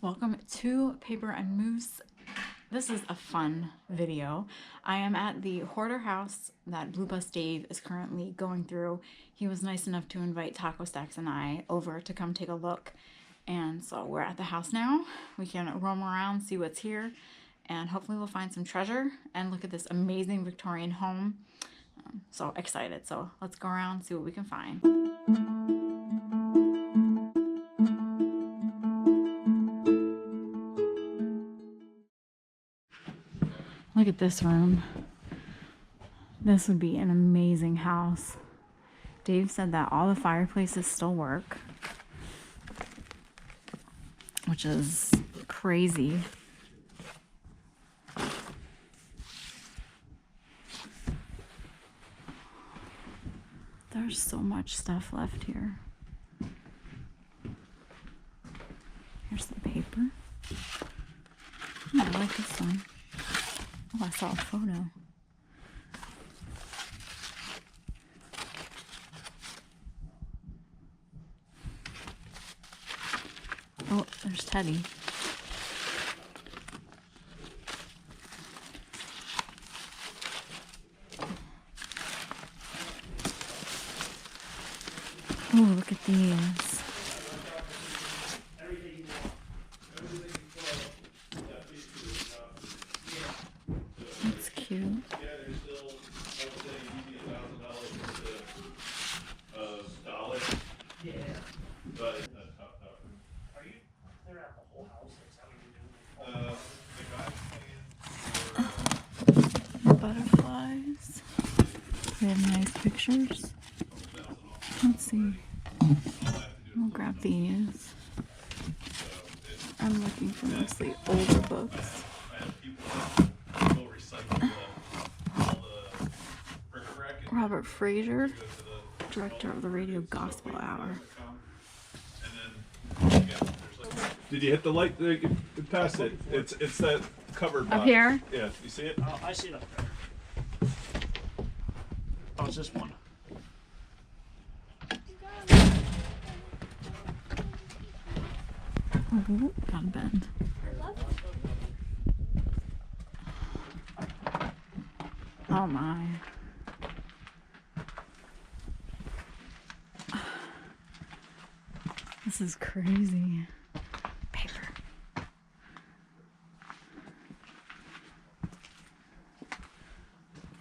Welcome to Paper and Moose. This is a fun video. I am at the Hoarder house that Blue Bus Dave is currently going through. He was nice enough to invite Taco Stacks and I over to come take a look. And so we're at the house now. We can roam around, see what's here, and hopefully we'll find some treasure and look at this amazing Victorian home. So excited. So let's go around, see what we can find. Look at this room. This would be an amazing house. Dave said that all the fireplaces still work, which is crazy. There's so much stuff left here. Here's some paper. I like this one. Oh, I saw a photo. Oh, there's Teddy. Oh, look at these. That's cute. Butterflies. We have nice pictures. Let's see. I'll grab these. I'm looking for mostly older books. Robert Fraser, director of the Radio Gospel Hour. Did you hit the light? Pass it. It's that covered box. Up here? Yeah, you see it? Oh, I see it up there. Oh, it's this one. Oh, gotta bend. Oh my. This is crazy. Paper.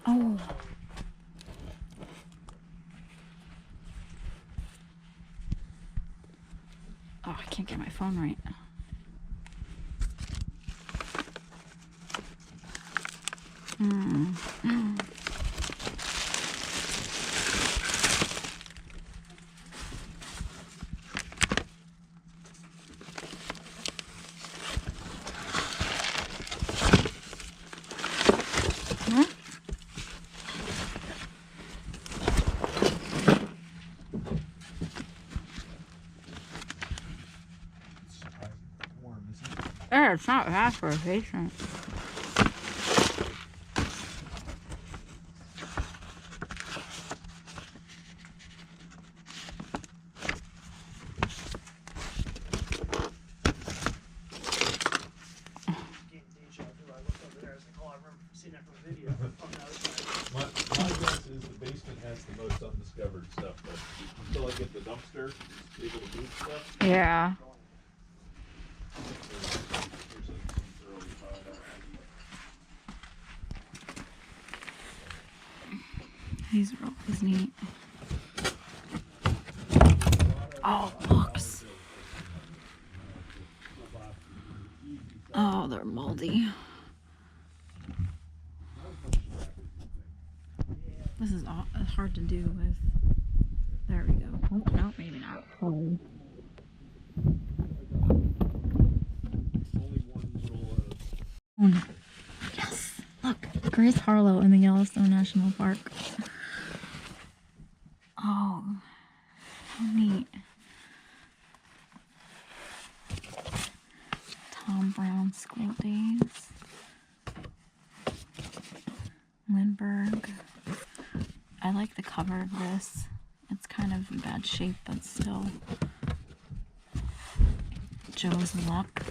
Oh. Oh, I can't get my phone right. Yeah, it's not bad for a patient. My guess is the basement has the most undiscovered stuff, but until I get the dumpster able to move stuff. Yeah. These are always neat. Oh, books. Oh, they're moldy. This is hard to do with. There we go. Oh, no, maybe not. Oh. Yes! Look, Grace Harlow in the Yellowstone National Park. Oh, how neat. Tom Brown School Days. Lindbergh. I like the cover of this. It's kind of in bad shape, but still. Joe's Luck.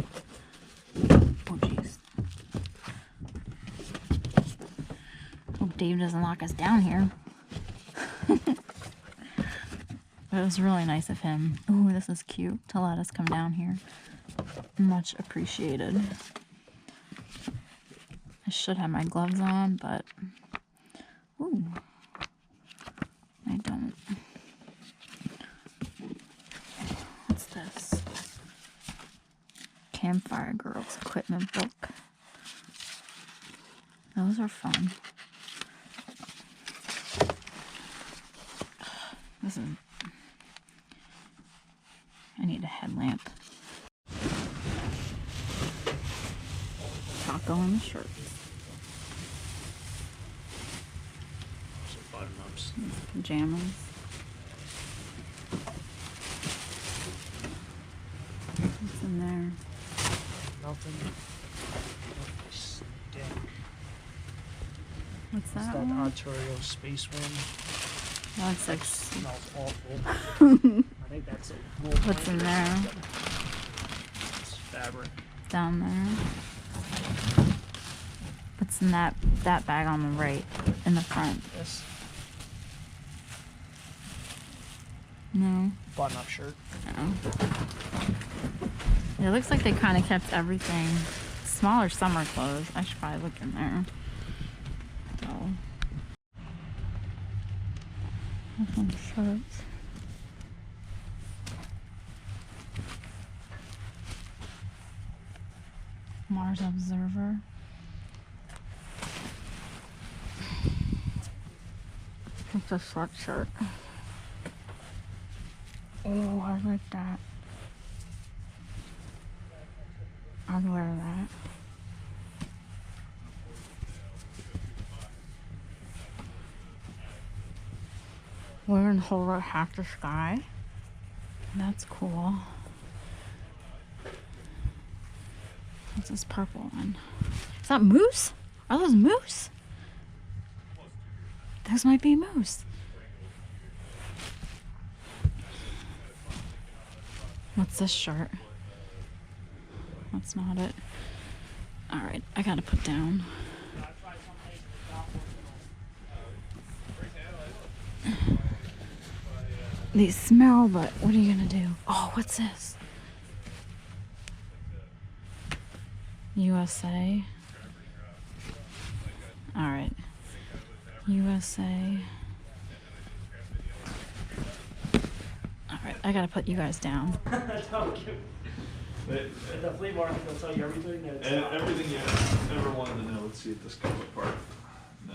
Oh, jeez. Hope Dave doesn't lock us down here. But it was really nice of him. Ooh, this is cute, to let us come down here. Much appreciated. I should have my gloves on, but ooh, I don't. What's this? Campfire Girls equipment book. Those are fun. This is. I need a headlamp. Taco in the shirts. Some button-ups. Pajamas. What's in there? Nothing. Stink. What's It's that that one? Ontario space one. That looks like. Smells awful. I think that's a wool What's in blanket. there? It's fabric. Down there. What's in that bag on the right, in the front? This No. button-up shirt. No. It looks like they kind of kept everything. Smaller summer clothes. I should probably look in there. Oh. Some shirts. Mars Observer. It's a sweatshirt. Oh, I like that. I'd wear that. We're in Hoarder Hack the Sky. That's cool. What's this purple one? Is that moose? Are those moose? Those might be moose. What's this shirt? That's not it. Alright, I gotta put down. These smell, but what are you gonna do? Oh, what's this? USA. Alright. USA. Alright, I gotta put you guys down. At the flea market, they'll tell you everything that's Everything you ever wanted to know. Let's see if this comes apart. No.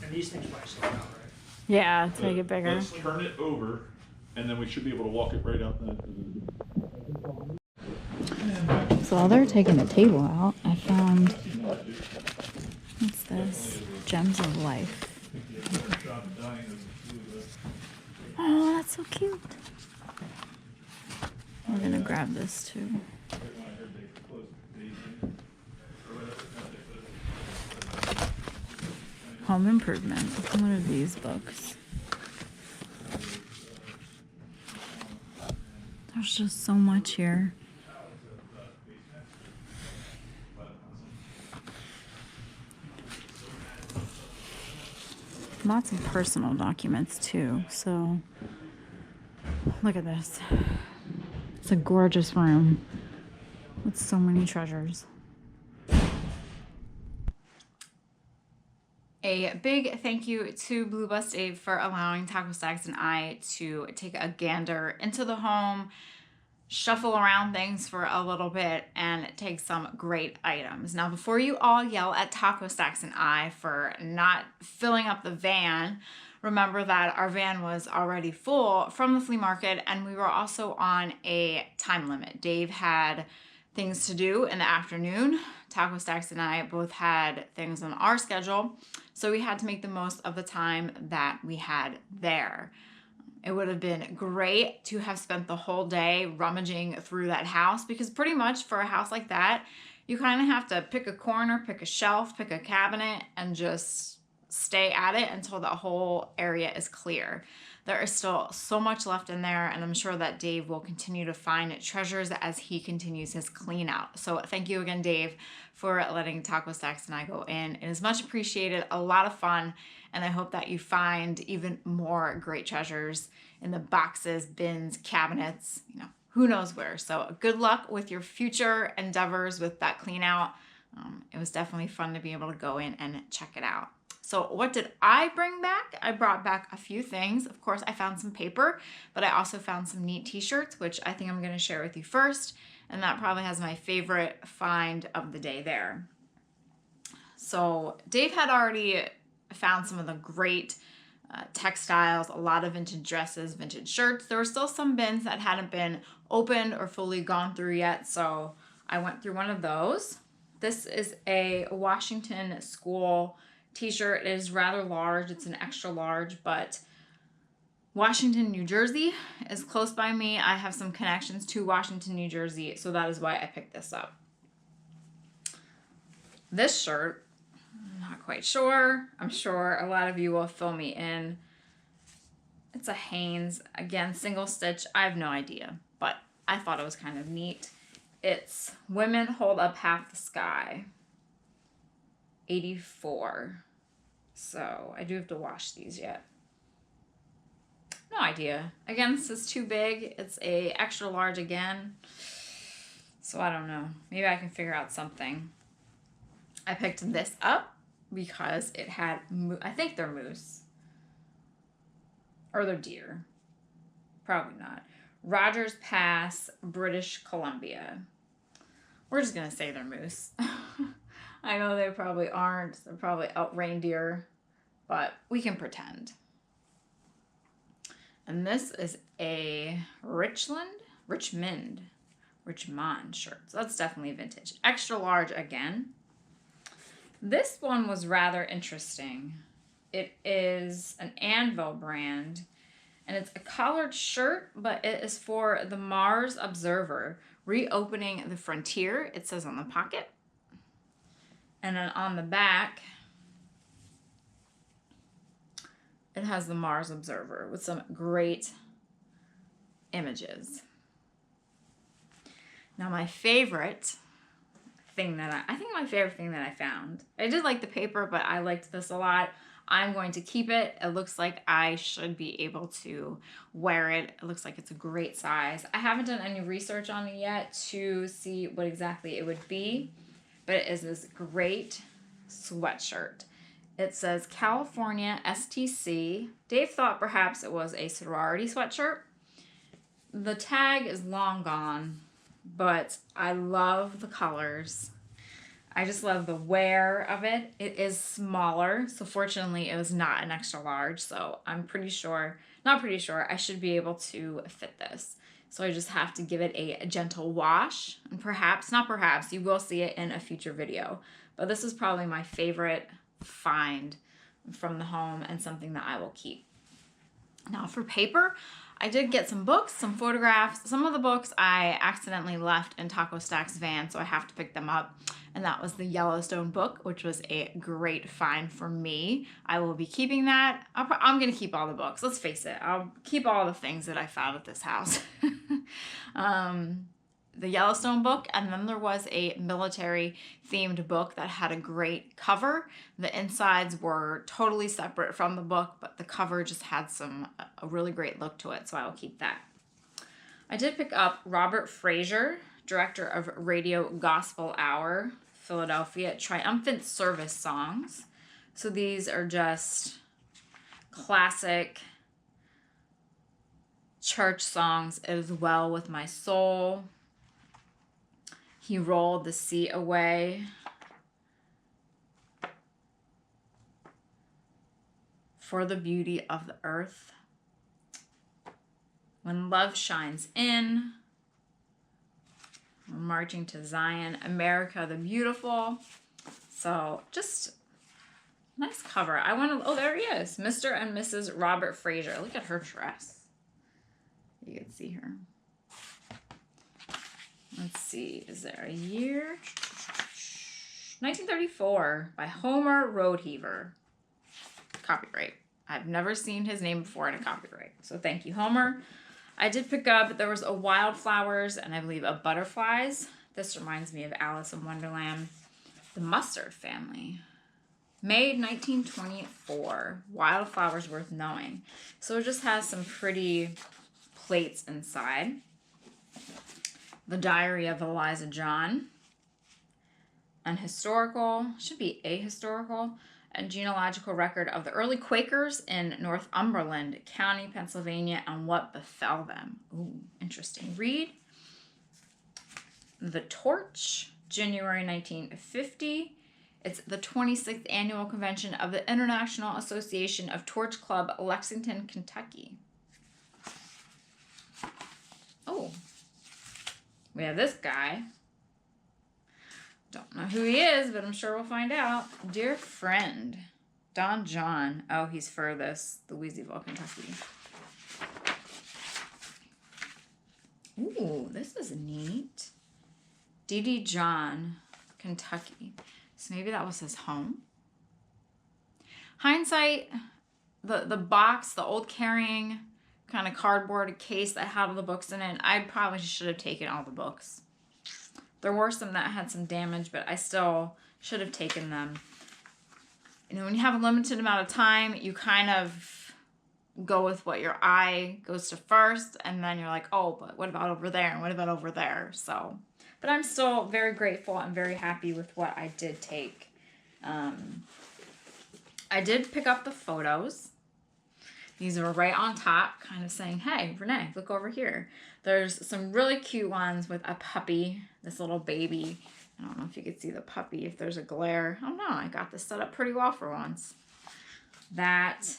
And these things probably sold out, right? Yeah, to make it bigger. Let's turn it over, and then we should be able to walk it right out there. So while they're taking the table out, I found, what's this? Gems of Life. Oh, that's so cute. We're gonna grab this too. Home Improvement. What are these books? There's just so much here. Lots of personal documents too, so look at this. It's a gorgeous room with so many treasures. A big thank you to Blue Bus Dave for allowing Taco Stacks and I to take a gander into the home, shuffle around things for a little bit, and take some great items. Now, before you all yell at Taco Stacks and I for not filling up the van, remember that our van was already full from the flea market, and we were also on a time limit. Dave had things to do in the afternoon. Taco Stacks and I both had things on our schedule, so we had to make the most of the time that we had there. It would have been great to have spent the whole day rummaging through that house, because pretty much for a house like that, you kind of have to pick a corner, pick a shelf, pick a cabinet, and just stay at it until the whole area is clear. There is still so much left in there, and I'm sure that Dave will continue to find treasures as he continues his clean out. So thank you again, Dave, for letting Taco Stacks and I go in. It is much appreciated, a lot of fun, and I hope that you find even more great treasures in the boxes, bins, cabinets, who knows where. So good luck with your future endeavors with that clean out. It was definitely fun to be able to go in and check it out. So what did I bring back? I brought back a few things. Of course, I found some paper, but I also found some neat t-shirts, which I think I'm going to share with you first. And that probably has my favorite find of the day there. So Dave had already found some of the great textiles, a lot of vintage dresses, vintage shirts. There were still some bins that hadn't been opened or fully gone through yet, so I went through one of those. This is a Washington School t-shirt. It is rather large. It's an extra large, but Washington, New Jersey is close by me. I have some connections to Washington, New Jersey, so that is why I picked this up. This shirt, I'm not quite sure. I'm sure a lot of you will fill me in. It's a Hanes, again, single stitch. I have no idea, but I thought it was kind of neat. It's Women Hold Up Half the Sky, 84. So I do have to wash these yet. No idea. Again, this is too big. It's a extra large again. So I don't know. Maybe I can figure out something. I picked this up because it had, I think they're moose. Or they're deer. Probably not. Rogers Pass, British Columbia. We're just going to say they're moose. I know they probably aren't. They're probably out reindeer, but we can pretend. And this is a Richmond shirt. So that's definitely vintage. Extra large again. This one was rather interesting. It is an Anvil brand, and it's a collared shirt, but it is for the Mars Observer, reopening the frontier, it says on the pocket. And then on the back, it has the Mars Observer with some great images. Now my favorite thing that my favorite thing that I found, I did like the paper, but I liked this a lot. I'm going to keep it. It looks like I should be able to wear it. It looks like it's a great size. I haven't done any research on it yet to see what exactly it would be, but it is this great sweatshirt. It says California STC. Dave thought perhaps it was a sorority sweatshirt. The tag is long gone, but I love the colors. I just love the wear of it. It is smaller, so fortunately it was not an extra large, so I'm I should be able to fit this. So I just have to give it a gentle wash, and you will see it in a future video. But this is probably my favorite find from the home and something that I will keep. Now for paper, I did get some books, some photographs. Some of the books I accidentally left in Taco Stack's van, so I have to pick them up. And that was the Yellowstone book, which was a great find for me. I will be keeping that. I'm going to keep all the books. Let's face it. I'll keep all the things that I found at this house. The Yellowstone book, and then there was a military themed book that had a great cover. The insides were totally separate from the book, but the cover just had a really great look to it, so I will keep that. I did pick up Robert Fraser, director of Radio Gospel Hour, Philadelphia, Triumphant Service Songs. So these are just classic church songs. It is Well With My Soul. He Rolled the Sea Away. For the Beauty of the Earth. When Love Shines In. Marching to Zion. America the Beautiful. So just nice cover. Oh, there he is. Mr. and Mrs. Robert Fraser. Look at her dress. You can see her. Let's see, is there a year? 1934 by Homer Roadheaver. Copyright. I've never seen his name before in a copyright. So thank you, Homer. I did pick up, there was a wildflowers and I believe a butterflies. This reminds me of Alice in Wonderland. The Mustard Family. Made 1924. Wildflowers worth knowing. So it just has some pretty plates inside. The Diary of Eliza John. An historical, should be ahistorical, and genealogical record of the early Quakers in Northumberland County, Pennsylvania, and what befell them. Ooh, interesting. Read. The Torch, January 1950. It's the 26th annual convention of the International Association of Torch Club, Lexington, Kentucky. Oh, we have this guy. Don't know who he is, but I'm sure we'll find out. Dear friend, Don John. Oh, he's furthest, Louisville, Kentucky. Ooh, this is neat. D.D. John, Kentucky. So maybe that was his home. Hindsight, the box, the old carrying kind of cardboard case that had all the books in it, I probably should have taken all the books. There were some that had some damage, but I still should have taken them. You know, when you have a limited amount of time, you kind of go with what your eye goes to first, and then you're like, oh, but what about over there, and what about over there? So, but I'm still very grateful and very happy with what I did take. I did pick up the photos. These are right on top, kind of saying, hey, Renee, look over here. There's some really cute ones with a puppy, this little baby. I don't know if you could see the puppy, if there's a glare. Oh no, I got this set up pretty well for once. That.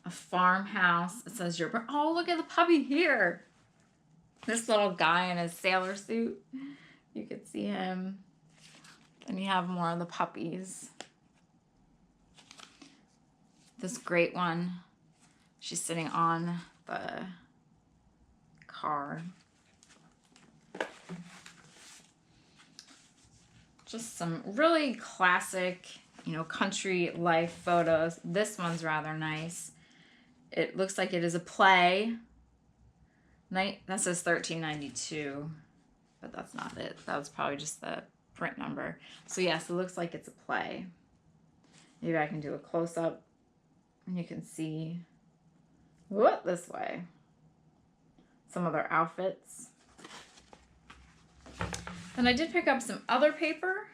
A farmhouse. It says oh, look at the puppy here. This little guy in his sailor suit. You could see him. Then you have more of the puppies. This great one. She's sitting on the car. Just some really classic, you know, country life photos. This one's rather nice. It looks like it is a play. That says 1392, but that's not it. That was probably just the print number. So yes, it looks like it's a play. Maybe I can do a close-up and you can see this way. Some of their outfits. Then I did pick up some other paper.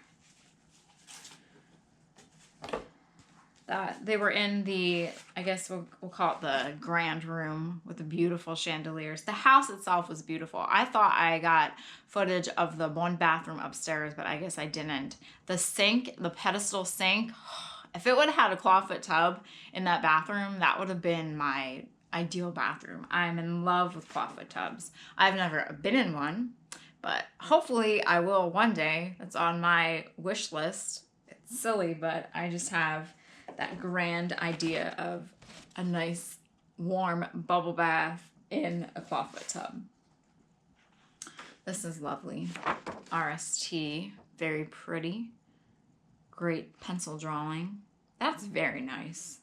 That they were in the, I guess we'll call it the grand room with the beautiful chandeliers. The house itself was beautiful. I thought I got footage of the one bathroom upstairs, but I guess I didn't. The sink, the pedestal sink, if it would have had a clawfoot tub in that bathroom, that would have been my ideal bathroom. I'm in love with clawfoot tubs. I've never been in one, but hopefully I will one day. That's on my wish list. It's silly, but I just have that grand idea of a nice warm bubble bath in a clawfoot tub. This is lovely. RST, very pretty. Great pencil drawing. That's very nice.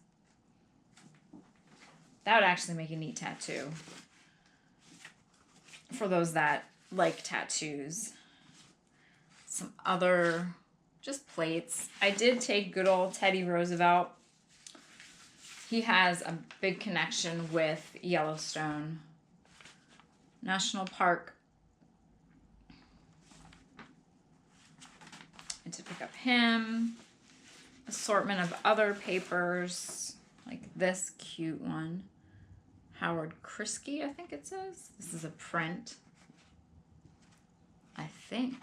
That would actually make a neat tattoo. For those that like tattoos. Some other just plates. I did take good old Teddy Roosevelt. He has a big connection with Yellowstone National Park. I did pick up him. Assortment of other papers, like this cute one. Howard Krisky, I think it says. This is a print. I think.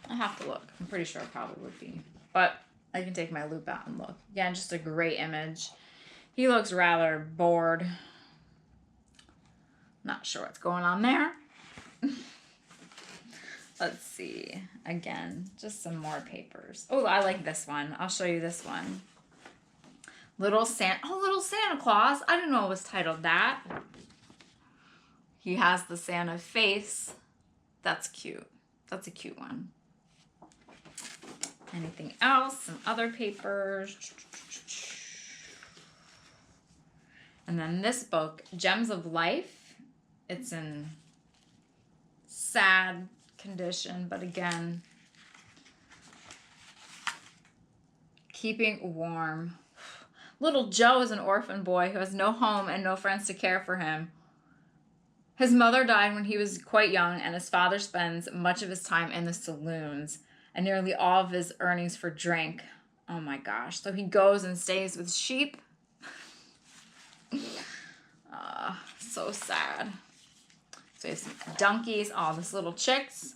I have to look. I'm pretty sure it probably would be. But I can take my loop out and look. Again, just a great image. He looks rather bored. Not sure what's going on there. Let's see. Again, just some more papers. Oh, I like this one. I'll show you this one. Little Santa Claus. I didn't know it was titled that. He has the Santa face. That's cute. That's a cute one. Anything else? Some other papers. And then this book, Gems of Life. It's in sad condition, but again, keeping warm. Little Joe is an orphan boy who has no home and no friends to care for him. His mother died when he was quite young, and his father spends much of his time in the saloons and nearly all of his earnings for drink. Oh my gosh. So he goes and stays with sheep. So sad. So he has some donkeys, all these little chicks.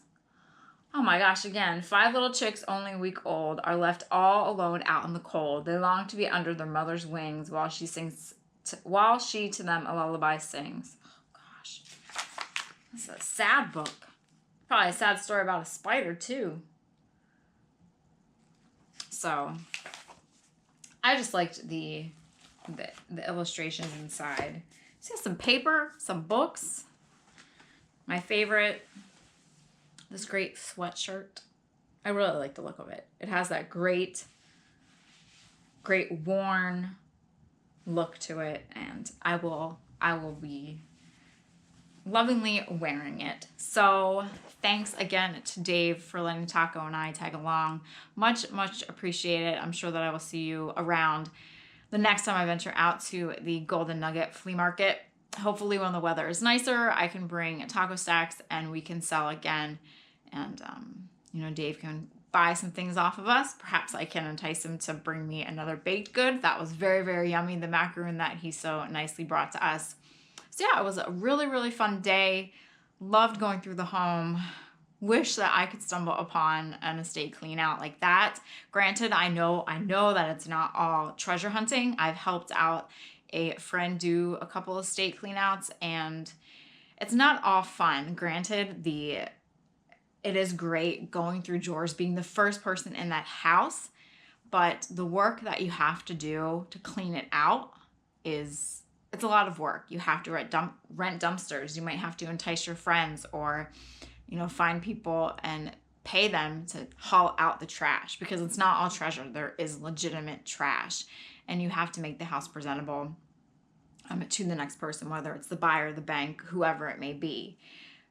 Oh my gosh, again, 5 little chicks only a week old are left all alone out in the cold. They long to be under their mother's wings while she to them a lullaby sings. Oh gosh. This is a sad book. Probably a sad story about a spider too. So I just liked the illustrations inside. So some paper, some books. My favorite, this great sweatshirt. I really like the look of it. It has that great worn look to it, and I will be lovingly wearing it. So thanks again to Dave for letting Taco and I tag along. Much appreciated. I'm sure that I will see you around the next time I venture out to the Golden Nugget flea market. Hopefully when the weather is nicer, I can bring taco stacks and we can sell again. And, Dave can buy some things off of us. Perhaps I can entice him to bring me another baked good. That was very, very yummy. The macaroon that he so nicely brought to us. So yeah, it was a really, really fun day. Loved going through the home. Wish that I could stumble upon an estate clean out like that. Granted, I know that it's not all treasure hunting. I've helped out a friend do a couple of estate clean outs, and it's not all fun. Granted, it is great going through drawers, being the first person in that house, but the work that you have to do to clean it out it's a lot of work. You have to rent dumpsters. You might have to entice your friends or, find people and pay them to haul out the trash, because it's not all treasure. There is legitimate trash, and you have to make the house presentable to the next person, whether it's the buyer, the bank, whoever it may be.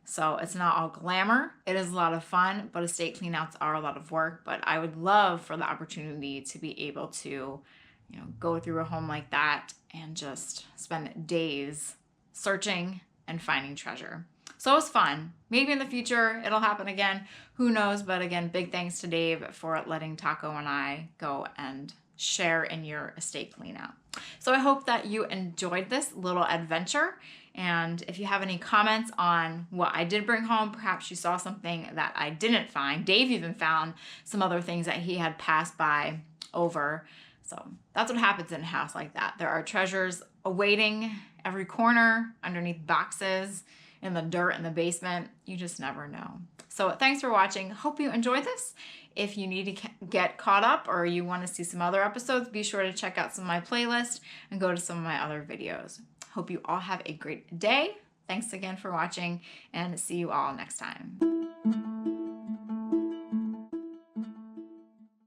So it's not all glamour. It is a lot of fun, but estate cleanouts are a lot of work. But I would love for the opportunity to be able to, go through a home like that and just spend days searching and finding treasure. So it was fun. Maybe in the future it'll happen again. Who knows? But again, big thanks to Dave for letting Taco and I go and share in your estate cleanout. So I hope that you enjoyed this little adventure. And if you have any comments on what I did bring home, perhaps you saw something that I didn't find. Dave even found some other things that he had passed by over. So that's what happens in a house like that. There are treasures awaiting every corner, underneath boxes, in the dirt in the basement. You just never know. So thanks for watching. Hope you enjoyed this. If you need to get caught up or you want to see some other episodes, be sure to check out some of my playlists and go to some of my other videos. Hope you all have a great day. Thanks again for watching, and see you all next time.